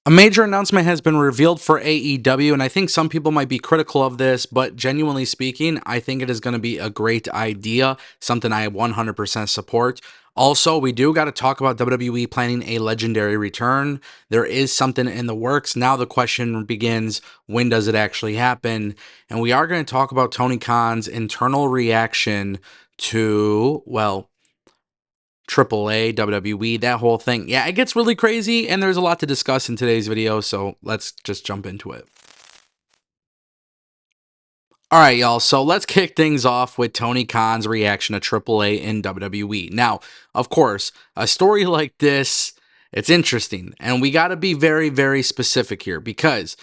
A major announcement has been revealed for AEW, and I think some people might be critical of this, but genuinely speaking, I think it is going to be a great idea, something I 100% support. Also, we do got to talk about WWE planning a legendary return. There is something in the works. Now the question begins, when does it actually happen? And we are going to talk about Tony Khan's internal reaction to, well, AAA, WWE, that whole thing. Yeah, it gets really crazy, and there's a lot to discuss in today's video, so let's just jump into it. All right, y'all, so let's kick things off with Tony Khan's reaction to AAA in WWE. Now, of course, a story like this, it's interesting, and we got to be very, very specific here because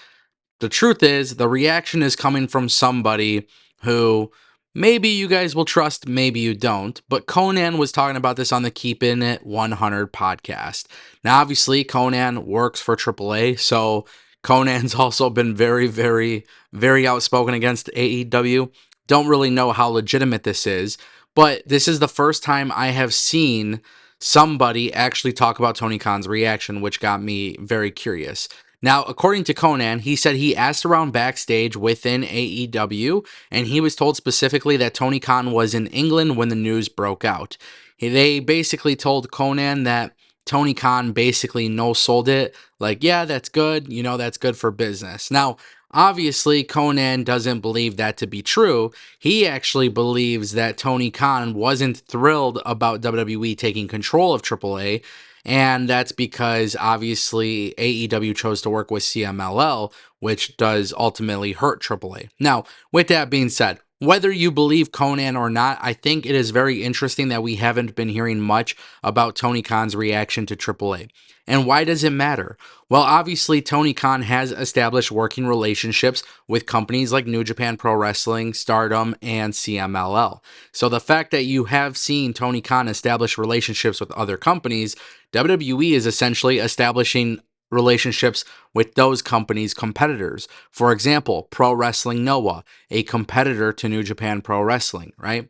the truth is, the reaction is coming from somebody who maybe you guys will trust, maybe you don't. But Conan was talking about this on the Keepin' It 100 podcast. Now, obviously, Conan works for AAA, so Conan's also been very, very, very outspoken against AEW. Don't really know how legitimate this is, but this is the first time I have seen somebody actually talk about Tony Khan's reaction, which got me very curious. Now, according to Conan, he said he asked around backstage within AEW, and he was told specifically that Tony Khan was in England when the news broke out. They basically told Conan that Tony Khan basically no-sold it, like, yeah, that's good, that's good for business. Now, obviously, Conan doesn't believe that to be true. He actually believes that Tony Khan wasn't thrilled about WWE taking control of AAA, and that's because obviously AEW chose to work with CMLL, which does ultimately hurt AAA. Now, with that being said, whether you believe Conan or not, I think it is very interesting that we haven't been hearing much about Tony Khan's reaction to AAA. And why does it matter? Well, obviously, Tony Khan has established working relationships with companies like New Japan Pro Wrestling, Stardom, and CMLL. So the fact that you have seen Tony Khan establish relationships with other companies, WWE is essentially establishing relationships with those companies' competitors. For example, Pro Wrestling Noah, a competitor to New Japan Pro Wrestling, right?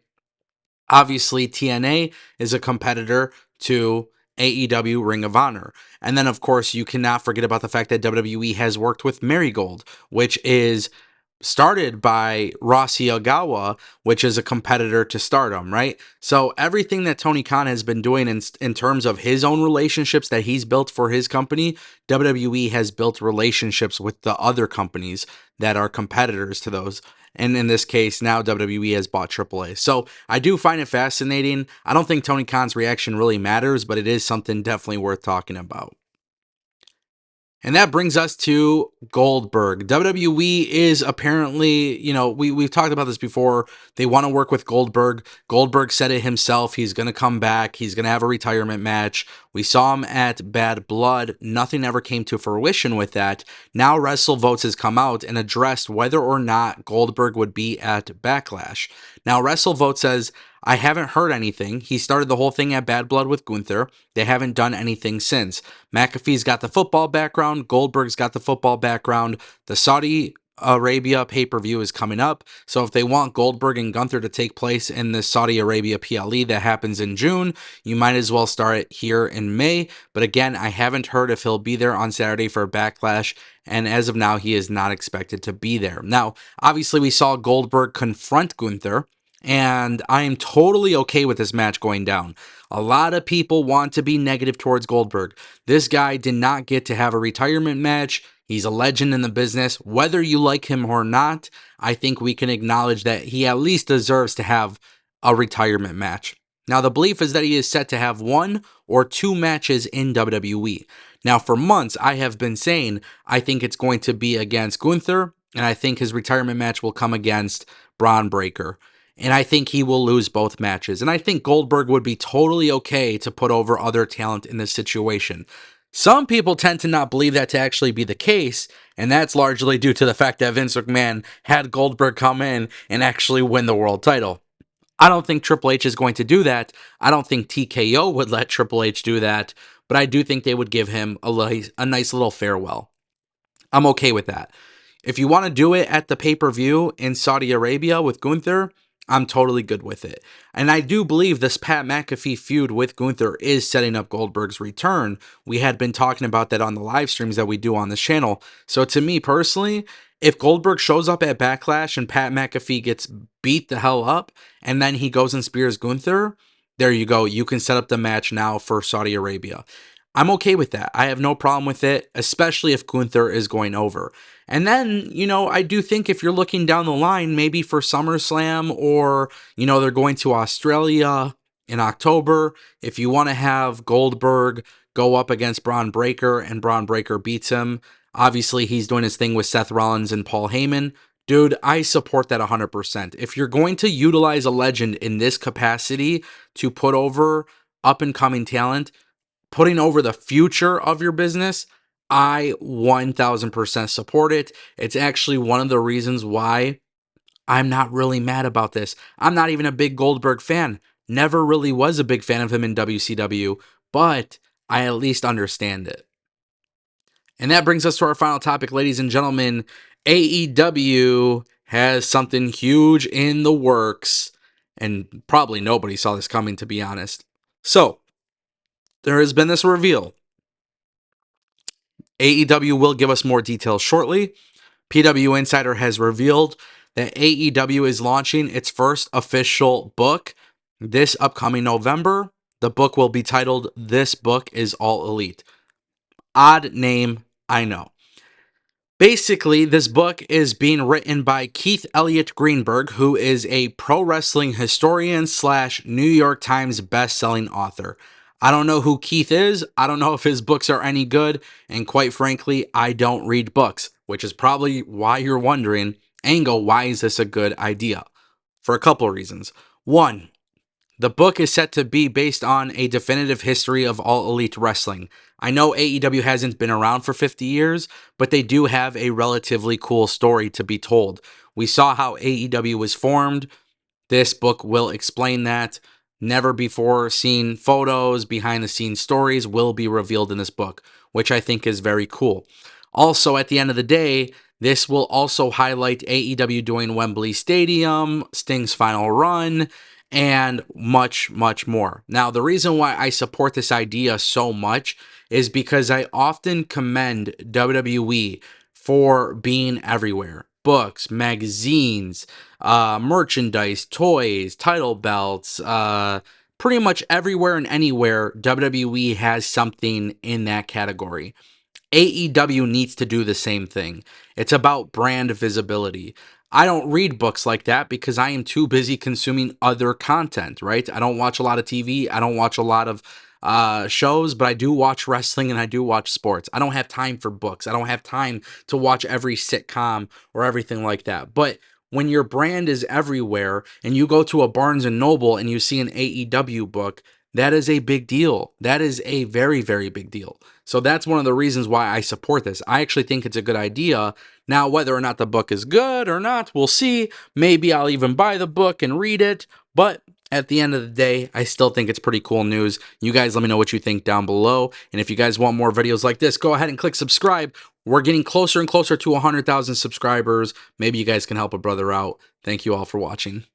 Obviously, TNA is a competitor to AEW Ring of Honor. And then, of course, you cannot forget about the fact that WWE has worked with Marigold, which is started by Rossi Ogawa, which is a competitor to Stardom, right? So everything that Tony Khan has been doing in terms of his own relationships that he's built for his company, WWE has built relationships with the other companies that are competitors to those. And in this case, now WWE has bought AAA. So I do find it fascinating. I don't think Tony Khan's reaction really matters, but it is something definitely worth talking about. And that brings us to Goldberg. WWE is apparently, we've talked about this before. They want to work with Goldberg. Goldberg said it himself. He's going to come back. He's going to have a retirement match. We saw him at Bad Blood. Nothing ever came to fruition with that. Now WrestleVotes has come out and addressed whether or not Goldberg would be at Backlash. Now WrestleVote says, I haven't heard anything. He started the whole thing at Bad Blood with Gunther. They haven't done anything since. McAfee's got the football background. Goldberg's got the football background. The Saudi Arabia pay-per-view is coming up. So if they want Goldberg and Gunther to take place in the Saudi Arabia PLE that happens in June, you might as well start it here in May. But again, I haven't heard if he'll be there on Saturday for Backlash. And as of now, he is not expected to be there. Now, obviously, we saw Goldberg confront Gunther, and I am totally okay with this match going down. A lot of people want to be negative towards Goldberg. This guy did not get to have a retirement match. He's a legend in the business. Whether you like him or not, I think we can acknowledge that he at least deserves to have a retirement match. Now, the belief is that he is set to have 1 or 2 matches in WWE. Now, for months, I have been saying I think it's going to be against Gunther, and I think his retirement match will come against Braun Breaker. And I think he will lose both matches. And I think Goldberg would be totally okay to put over other talent in this situation. Some people tend to not believe that to actually be the case, and that's largely due to the fact that Vince McMahon had Goldberg come in and actually win the world title. I don't think Triple H is going to do that. I don't think TKO would let Triple H do that, but I do think they would give him a nice little farewell. I'm okay with that. If you want to do it at the pay-per-view in Saudi Arabia with Gunther, I'm totally good with it. And I do believe this Pat McAfee feud with Gunther is setting up Goldberg's return. We had been talking about that on the live streams that we do on this channel. So to me personally, if Goldberg shows up at Backlash and Pat McAfee gets beat the hell up and then he goes and spears Gunther, there you go. You can set up the match now for Saudi Arabia. I'm okay with that. I have no problem with it, especially if Gunther is going over. And then, I do think if you're looking down the line, maybe for SummerSlam or, they're going to Australia in October, if you want to have Goldberg go up against Braun Breaker and Braun Breaker beats him, obviously he's doing his thing with Seth Rollins and Paul Heyman. Dude, I support that 100%. If you're going to utilize a legend in this capacity to put over up and coming talent, putting over the future of your business, I 1000% support it. It's actually one of the reasons why I'm not really mad about this. I'm not even a big Goldberg fan. Never really was a big fan of him in WCW, but I at least understand it. And that brings us to our final topic, ladies and gentlemen. AEW has something huge in the works, and probably nobody saw this coming, to be honest. So, there has been this reveal. AEW will give us more details shortly. PW Insider has revealed that AEW is launching its first official book this upcoming November. The book will be titled This Book is All Elite. Odd name, I know. Basically, this book is being written by Keith Elliott Greenberg, who is a pro wrestling historian / New York Times best-selling author. I don't know who Keith is. I don't know if his books are any good. And quite frankly, I don't read books, which is probably why you're wondering, Ango, why is this a good idea? For a couple of reasons. One, the book is set to be based on a definitive history of All Elite Wrestling. I know AEW hasn't been around for 50 years, but they do have a relatively cool story to be told. We saw how AEW was formed. This book will explain that. Never before seen photos, behind the scenes stories will be revealed in this book, which I think is very cool. Also, at the end of the day, this will also highlight AEW doing Wembley Stadium, Sting's final run, and much, much more. Now, the reason why I support this idea so much is because I often commend WWE for being everywhere. Books, magazines, merchandise, toys, title belts, pretty much everywhere and anywhere, WWE has something in that category. AEW needs to do the same thing. It's about brand visibility. I don't read books like that because I am too busy consuming other content, right? I don't watch a lot of TV. I don't watch a lot of shows, but I do watch wrestling and I do watch sports. I don't have time for books. I don't have time to watch every sitcom or everything like that. But when your brand is everywhere and you go to a Barnes and Noble and you see an AEW book, that is a big deal. That is a very, very big deal. So that's one of the reasons why I support this. I actually think it's a good idea. Now, whether or not the book is good or not, we'll see. Maybe I'll even buy the book and read it. But at the end of the day, I still think it's pretty cool news. You guys let me know what you think down below. And if you guys want more videos like this, go ahead and click subscribe. We're getting closer and closer to 100,000 subscribers. Maybe you guys can help a brother out. Thank you all for watching.